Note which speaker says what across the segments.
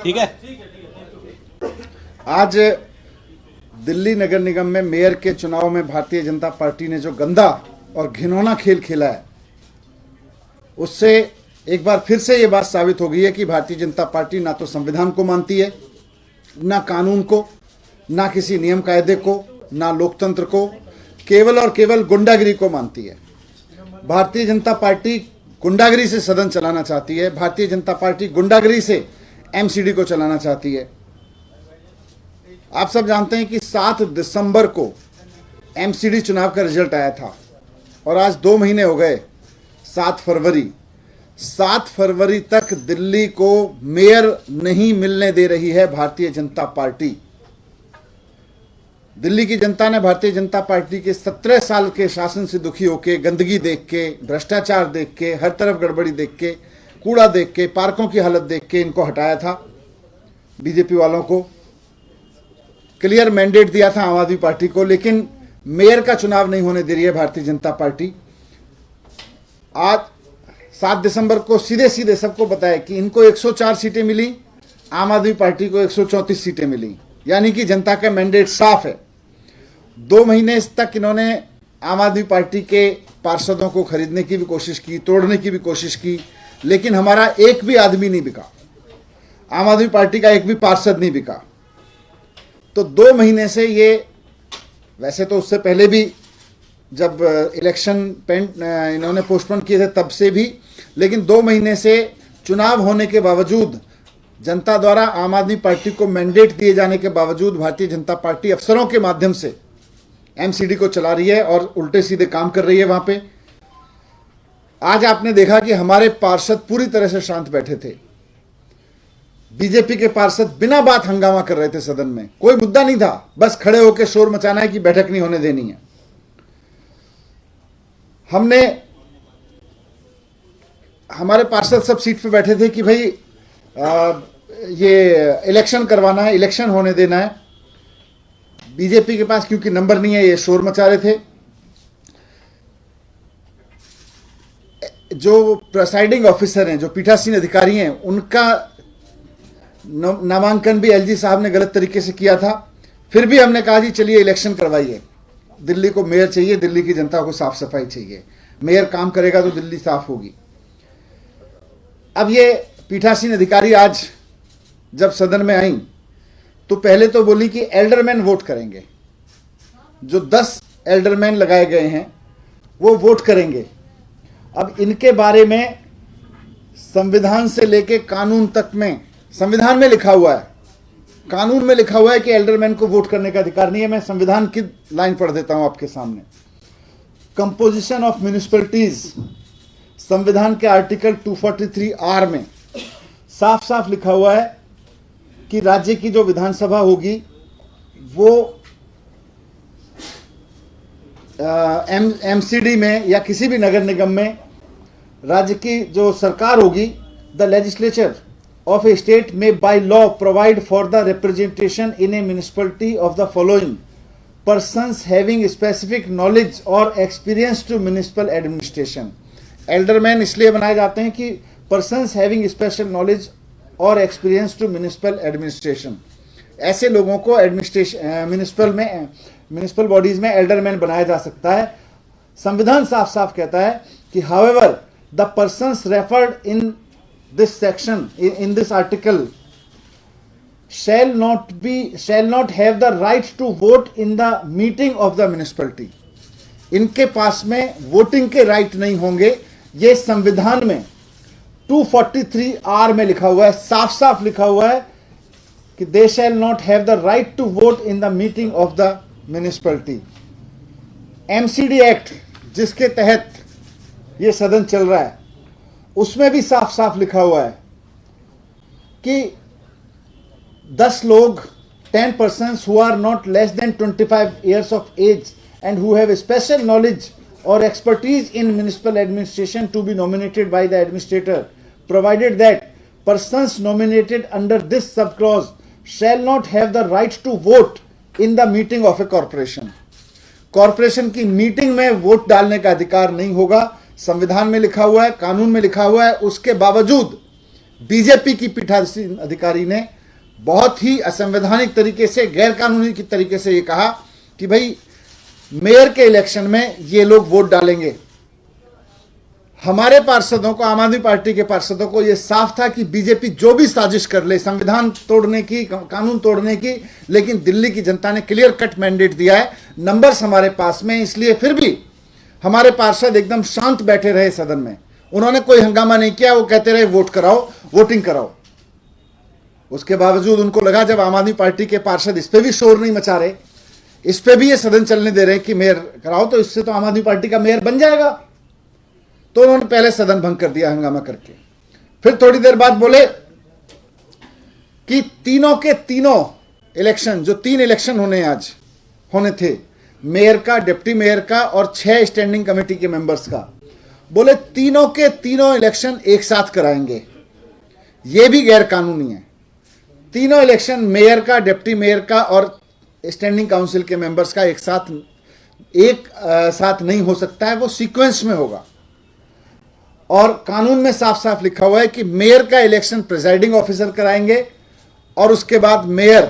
Speaker 1: ठीक है।
Speaker 2: आज दिल्ली नगर निगम में मेयर के चुनाव में भारतीय जनता पार्टी ने जो गंदा और घिनौना खेल खेला है, उससे एक बार फिर से ये बात साबित हो गई है कि भारतीय जनता पार्टी ना तो संविधान को मानती है, ना कानून को, ना किसी नियम कायदे को, ना लोकतंत्र को, केवल और केवल गुंडागिरी को मानती है। भारतीय जनता पार्टी गुंडागिरी से सदन चलाना चाहती है। भारतीय जनता पार्टी गुंडागिरी से एमसीडी को चलाना चाहती है। आप सब जानते हैं कि 7 दिसंबर को एमसीडी चुनाव का रिजल्ट आया था और आज 2 महीने हो गए। 7 फरवरी तक दिल्ली को मेयर नहीं मिलने दे रही है भारतीय जनता पार्टी। दिल्ली की जनता ने भारतीय जनता पार्टी के 17 साल के शासन से दुखी होकर, गंदगी देख के, भ्रष्टाचार देख के, हर तरफ गड़बड़ी देख के, कूड़ा देख के, पार्कों की हालत देख के इनको हटाया था। बीजेपी वालों को क्लियर मैंडेट दिया था आम आदमी पार्टी को, लेकिन मेयर का चुनाव नहीं होने दे रही है भारतीय जनता पार्टी। आज 7 दिसंबर को सीधे सीधे सबको बताया कि इनको 104 सीटें मिली, आम आदमी पार्टी को 134 सीटें मिली, यानी कि जनता का मैंडेट साफ है। 2 महीने तक इन्होंने आम आदमी पार्टी के पार्षदों को खरीदने की भी कोशिश की, तोड़ने की भी कोशिश की, लेकिन हमारा एक भी आदमी नहीं बिका, आम आदमी पार्टी का एक भी पार्षद नहीं बिका। तो 2 महीने से ये, वैसे तो उससे पहले भी जब इलेक्शन इन्होंने पोस्टपोन किए थे तब से भी, लेकिन 2 महीने से चुनाव होने के बावजूद, जनता द्वारा आम आदमी पार्टी को मैंडेट दिए जाने के बावजूद भारतीय जनता पार्टी अफसरों के माध्यम से एमसीडी को चला रही है और उल्टे सीधे काम कर रही है वहां पे। आज आपने देखा कि हमारे पार्षद पूरी तरह से शांत बैठे थे। बीजेपी के पार्षद बिना बात हंगामा कर रहे थे सदन में, कोई मुद्दा नहीं था, बस खड़े होकर शोर मचाना है कि बैठक नहीं होने देनी है। हमारे पार्षद सब सीट पे बैठे थे कि भाई ये इलेक्शन करवाना है, इलेक्शन होने देना है। बीजेपी के पास क्योंकि नंबर नहीं है, ये शोर मचा रहे थे। जो प्रिसाइडिंग ऑफिसर हैं, जो पीठासीन अधिकारी हैं, उनका नामांकन भी एलजी साहब ने गलत तरीके से किया था। फिर भी हमने कहा जी चलिए इलेक्शन करवाइए, दिल्ली को मेयर चाहिए, दिल्ली की जनता को साफ सफाई चाहिए, मेयर काम करेगा तो दिल्ली साफ होगी। अब ये पीठासीन अधिकारी आज जब सदन में आई तो पहले तो बोली कि एल्डरमैन वोट करेंगे, जो 10 एल्डरमैन लगाए गए हैं वो वोट करेंगे। अब इनके बारे में संविधान से लेके कानून तक में, संविधान में लिखा हुआ है, कानून में लिखा हुआ है कि एल्डरमैन को वोट करने का अधिकार नहीं है। मैं संविधान की लाइन पढ़ देता हूं आपके सामने। कंपोजिशन ऑफ म्युनिसिपैलिटीज, संविधान के आर्टिकल 243R में साफ साफ लिखा हुआ है कि राज्य की जो विधानसभा होगी वो एमसीडी में या किसी भी नगर निगम में, राज्य की जो सरकार होगी, the legislature of a state may by law provide for the representation in a municipality of the following persons having specific knowledge or experience to municipal administration. Alderman इसलिए बनाए जाते हैं कि persons having special knowledge or experience to municipal administration, ऐसे लोगों को municipal bodies में alderman बनाया जा सकता है। संविधान साफ साफ कहता है कि however the persons referred in this section, in this article, shall not have the right to vote in the meeting of the municipality. इनके पास में वोटिंग के राइट नहीं होंगे। ये संविधान में 243R में लिखा हुआ है, साफ साफ लिखा हुआ है कि they shall not have the right to vote in the meeting of the municipality. MCD act जिसके तहत ये सदन चल रहा है, उसमें भी साफ साफ लिखा हुआ है कि 10 लोग, 10 persons who are not less than 25 years of age and who have special knowledge or expertise in municipal administration to be nominated by the administrator, provided that persons nominated under this subclause shall not have the right to vote in the meeting of a corporation. Corporation की meeting में vote डालने का अधिकार नहीं होगा। संविधान में लिखा हुआ है, कानून में लिखा हुआ है। उसके बावजूद बीजेपी की पीठासीन अधिकारी ने बहुत ही असंवैधानिक तरीके से, गैर कानूनी तरीके से ये कहा कि भाई मेयर के इलेक्शन में ये लोग वोट डालेंगे। हमारे पार्षदों को, आम आदमी पार्टी के पार्षदों को यह साफ था कि बीजेपी जो भी साजिश कर ले, संविधान तोड़ने की, कानून तोड़ने की, लेकिन दिल्ली की जनता ने क्लियर कट मैंडेट दिया है, नंबर्स हमारे पास में, इसलिए फिर भी हमारे पार्षद एकदम शांत बैठे रहे सदन में। उन्होंने कोई हंगामा नहीं किया, वो कहते रहे वोट कराओ, वोटिंग कराओ। उसके बावजूद उनको लगा जब आम आदमी पार्टी के पार्षद इस पे भी शोर नहीं मचा रहे, इस पे भी ये सदन चलने दे रहे कि मेयर कराओ, तो इससे तो आम आदमी पार्टी का मेयर बन जाएगा। तो उन्होंने पहले सदन भंग कर दिया हंगामा करके। फिर थोड़ी देर बाद बोले कि तीनों के तीनों इलेक्शन, जो 3 इलेक्शन होने थे, मेयर का, डिप्टी मेयर का और 6 स्टैंडिंग कमेटी के मेंबर्स का, बोले तीनों के तीनों इलेक्शन एक साथ कराएंगे। यह भी गैर कानूनी है। तीनों इलेक्शन, मेयर का, डिप्टी मेयर का और स्टैंडिंग काउंसिल के मेंबर्स का एक साथ नहीं हो सकता है, वो सीक्वेंस में होगा। और कानून में साफ साफ लिखा हुआ है कि मेयर का इलेक्शन प्रिजाइडिंग ऑफिसर कराएंगे और उसके बाद मेयर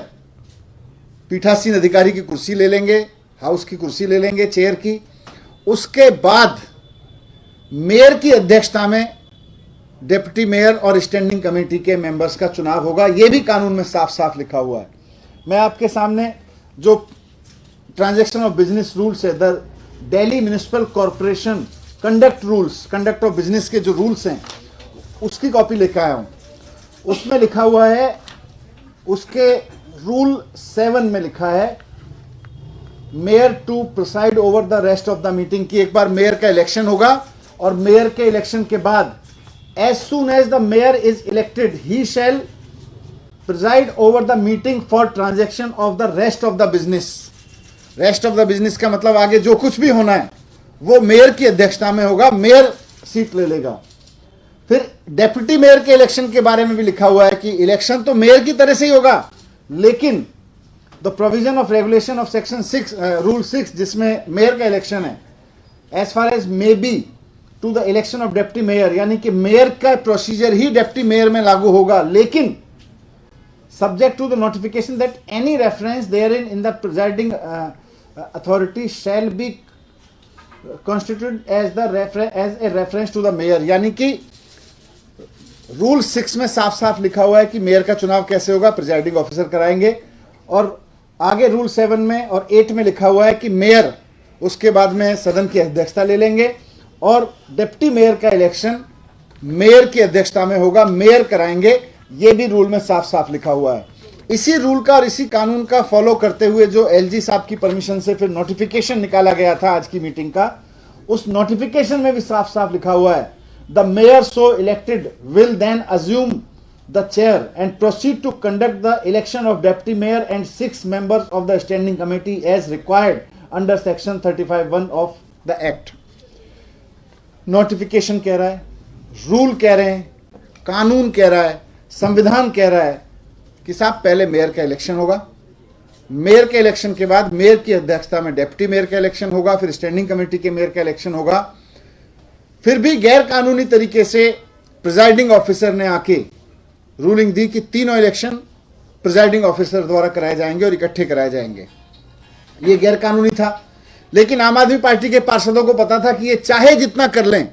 Speaker 2: पीठासीन अधिकारी की कुर्सी ले लेंगे, हाउस की कुर्सी ले लेंगे, चेयर की। उसके बाद मेयर की अध्यक्षता में डिप्टी मेयर और स्टैंडिंग कमेटी के मेंबर्स का चुनाव होगा। यह भी कानून में साफ साफ लिखा हुआ है। मैं आपके सामने जो ट्रांजैक्शन ऑफ बिजनेस रूल्स है, the Delhi municipal corporation conduct of business के जो रूल्स हैं, उसकी कॉपी लेकर आया हूं। उसमें लिखा हुआ है, उसके रूल 7 में लिखा है, mayor to preside over the rest of the meeting, की एक बार मेयर का इलेक्शन होगा और मेयर के इलेक्शन के बाद as soon as the mayor is elected he shall preside over the meeting for transaction of the rest of the business. Rest of the business का मतलब आगे जो कुछ भी होना है वो मेयर की अध्यक्षता में होगा, मेयर सीट ले लेगा। फिर डेप्यूटी मेयर के इलेक्शन के बारे में भी लिखा हुआ है कि इलेक्शन तो मेयर की तरह से ही होगा, लेकिन the provision of regulation of section 6 rule 6 जिसमें मेयर का इलेक्शन है, as far as may be to the election of deputy mayor, यानी कि मेयर का प्रोसीजर ही डेप्टी मेयर में लागू होगा, लेकिन subject to the notification that any reference there in the presiding authority shall be constituted as a reference to the mayor। यानी कि rule 6 में साफ साफ लिखा हुआ है कि मेयर का चुनाव कैसे होगा, प्रिजाइडिंग ऑफिसर कराएंगे। और आगे रूल 7 में और 8 में लिखा हुआ है कि मेयर उसके बाद में सदन की अध्यक्षता ले लेंगे और डिप्टी मेयर का इलेक्शन मेयर की अध्यक्षता में होगा, मेयर कराएंगे। ये भी रूल में साफ साफ लिखा हुआ है। इसी रूल का और इसी कानून का फॉलो करते हुए जो एलजी साहब की परमिशन से फिर नोटिफिकेशन निकाला गया था आज की मीटिंग का, उस नोटिफिकेशन में भी साफ साफ लिखा हुआ है, the mayor so elected will then assume the chair and proceed to conduct the election of deputy mayor and 6 members of the standing committee as required under section 35(1) of the act. Notification कह रहा है, rule कह रहे हैं, कानून कह रहा है, संविधान कह रहा है कि साहब पहले मेयर का इलेक्शन होगा, मेयर के इलेक्शन के बाद मेयर की अध्यक्षता में डेप्टी मेयर का इलेक्शन होगा, फिर स्टैंडिंग कमेटी के मेयर का इलेक्शन होगा। फिर भी गैर कानूनी तरीके से प्रिजाइडिंग ऑफिसर ने आके रूलिंग दी कि तीनों इलेक्शन प्रिजाइडिंग ऑफिसर द्वारा कराए जाएंगे और इकट्ठे कराए जाएंगे। ये गैर कानूनी था, लेकिन आम आदमी पार्टी के पार्षदों को पता था कि ये चाहे जितना कर लें,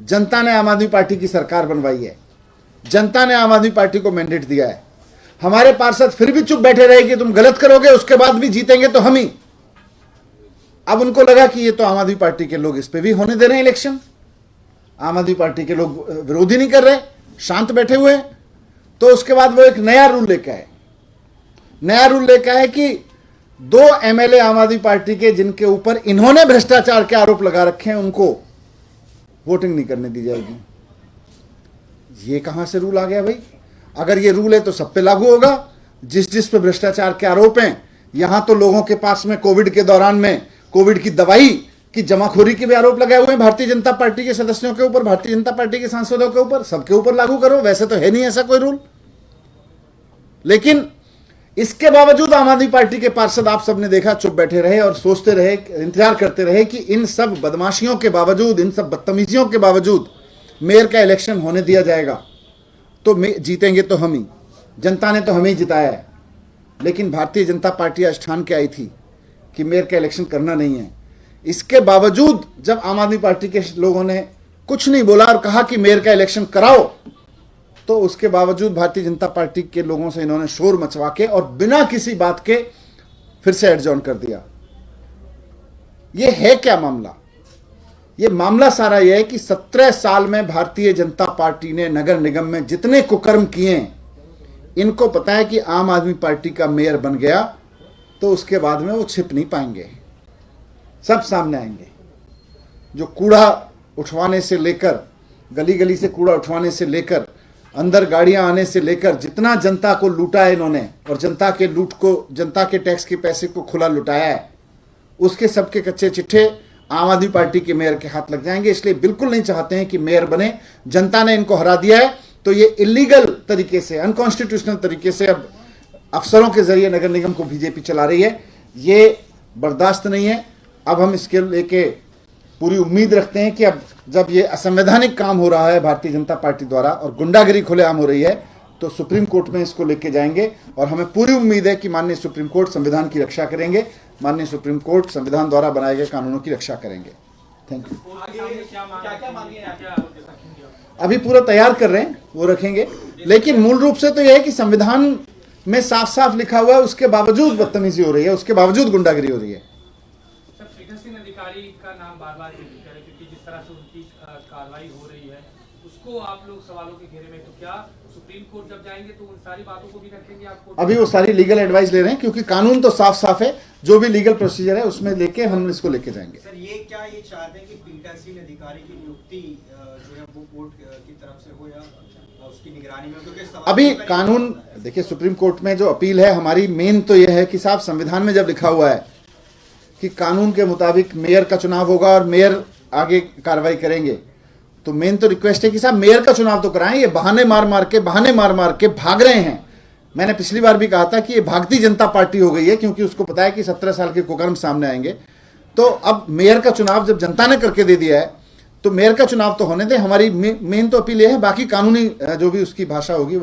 Speaker 2: जनता ने आम आदमी पार्टी की सरकार बनवाई है, जनता ने आम आदमी पार्टी को मैंडेट दिया है। हमारे पार्षद फिर भी चुप बैठे रहे कि तुम गलत करोगे उसके बाद भी जीतेंगे तो हम ही। अब उनको लगा कि ये तो आम आदमी पार्टी के लोग इस पे भी होने दे रहे हैं इलेक्शन, आम आदमी पार्टी के लोग विरोधी नहीं कर रहे, शांत बैठे हुए हैं। तो उसके बाद वो एक नया रूल लेके आए। नया रूल लेके आए कि 2 एमएलए आम आदमी पार्टी के जिनके ऊपर इन्होंने भ्रष्टाचार के आरोप लगा रखे हैं, उनको वोटिंग नहीं करने दी जाएगी। ये कहां से रूल आ गया भाई? अगर ये रूल है तो सब पे लागू होगा, जिस पे भ्रष्टाचार के आरोप हैं। यहां तो लोगों के पास में कोविड के दौरान में कोविड की दवाई की जमाखोरी के भी आरोप लगाए हुए हैं भारतीय जनता पार्टी के सदस्यों के ऊपर, भारतीय जनता पार्टी के सांसदों के ऊपर, सबके ऊपर लागू करो। वैसे तो है नहीं ऐसा कोई रूल, लेकिन इसके बावजूद आम आदमी पार्टी के पार्षद आप सबने देखा चुप बैठे रहे और सोचते रहे, इंतजार करते रहे कि इन सब बदमाशियों के बावजूद, इन सब बदतमीजियों के बावजूद मेयर का इलेक्शन होने दिया जाएगा तो जीतेंगे तो हम ही, जनता ने तो हमें ही जिताया है। लेकिन भारतीय जनता पार्टी आज ठान के आई थी कि मेयर का इलेक्शन करना नहीं है। इसके बावजूद जब आम आदमी पार्टी के लोगों ने कुछ नहीं बोला और कहा कि मेयर का इलेक्शन कराओ, तो उसके बावजूद भारतीय जनता पार्टी के लोगों से इन्होंने शोर मचवा के और बिना किसी बात के फिर से एडजॉर्न कर दिया। यह है क्या मामला? यह मामला सारा यह है कि 17 साल में भारतीय जनता पार्टी ने नगर निगम में जितने कुकर्म किए, इनको पता है कि आम आदमी पार्टी का मेयर बन गया तो उसके बाद में वो छिप नहीं पाएंगे, सब सामने आएंगे। जो कूड़ा उठवाने से लेकर, गली गली से कूड़ा उठवाने से लेकर, अंदर गाड़ियां आने से लेकर, जितना जनता को लूटा है इन्होंने और जनता के लूट को, जनता के टैक्स के पैसे को खुला लुटाया है, उसके सबके कच्चे चिट्ठे आम आदमी पार्टी के मेयर के हाथ लग जाएंगे। इसलिए बिल्कुल नहीं चाहते हैं कि मेयर बने। जनता ने इनको हरा दिया है तो ये इलीगल तरीके से, अनकॉन्स्टिट्यूशनल तरीके से अब अफसरों के जरिए नगर निगम को बीजेपी चला रही है। ये बर्दाश्त नहीं है। अब हम इसके लेके पूरी उम्मीद रखते हैं कि अब जब ये असंवैधानिक काम हो रहा है भारतीय जनता पार्टी द्वारा और गुंडागिरी खुलेआम हो रही है, तो सुप्रीम कोर्ट में इसको लेके जाएंगे और हमें पूरी उम्मीद है कि माननीय सुप्रीम कोर्ट संविधान की रक्षा करेंगे, माननीय सुप्रीम कोर्ट संविधान द्वारा बनाए गए कानूनों की रक्षा करेंगे। Thank you. अभी पूरा तैयार कर रहे हैं, वो रखेंगे। लेकिन मूल रूप से तो यह है कि संविधान में साफ साफ लिखा हुआ है, उसके बावजूद बदतमीजी हो रही है, उसके बावजूद गुंडागिरी हो रही है।
Speaker 1: अधिकारी का नाम बार बार जिक्र करें, क्योंकि जिस तरह से उनकी कार्रवाई हो रही है उसको आप लोग सवालों के घेरे में, तो क्या सुप्रीम कोर्ट जब जाएंगे तो उन सारी बातों को भी रखेंगे आपको?
Speaker 2: अभी वो सारी लीगल एडवाइस ले रहे हैं, क्योंकि कानून तो साफ साफ है, जो भी लीगल प्रोसीजर है उसमें लेके हम इसको लेके जाएंगे।
Speaker 3: सर ये चाहते हैं कि पीठासीन अधिकारी की नियुक्ति जो है वो कोर्ट की तरफ से हो या उसकी निगरानी में, क्योंकि
Speaker 2: अभी कानून देखिए, सुप्रीम कोर्ट में जो अपील है हमारी मेन तो यह है कि साहब संविधान में जब लिखा हुआ है कि कानून के मुताबिक मेयर का चुनाव होगा और मेयर आगे कार्रवाई करेंगे, तो मेन तो रिक्वेस्ट है कि साहब मेयर का चुनाव तो कराएं। ये बहाने मार मार के भाग रहे हैं। मैंने पिछली बार भी कहा था कि ये भागती जनता पार्टी हो गई है, क्योंकि उसको पता है कि 17 साल के कुकर्म सामने आएंगे। तो अब मेयर का चुनाव जब जनता ने करके दे दिया है तो मेयर का चुनाव तो होने दें। हमारी मेन तो अपील ये है, बाकी कानूनी जो भी उसकी भाषा होगी वो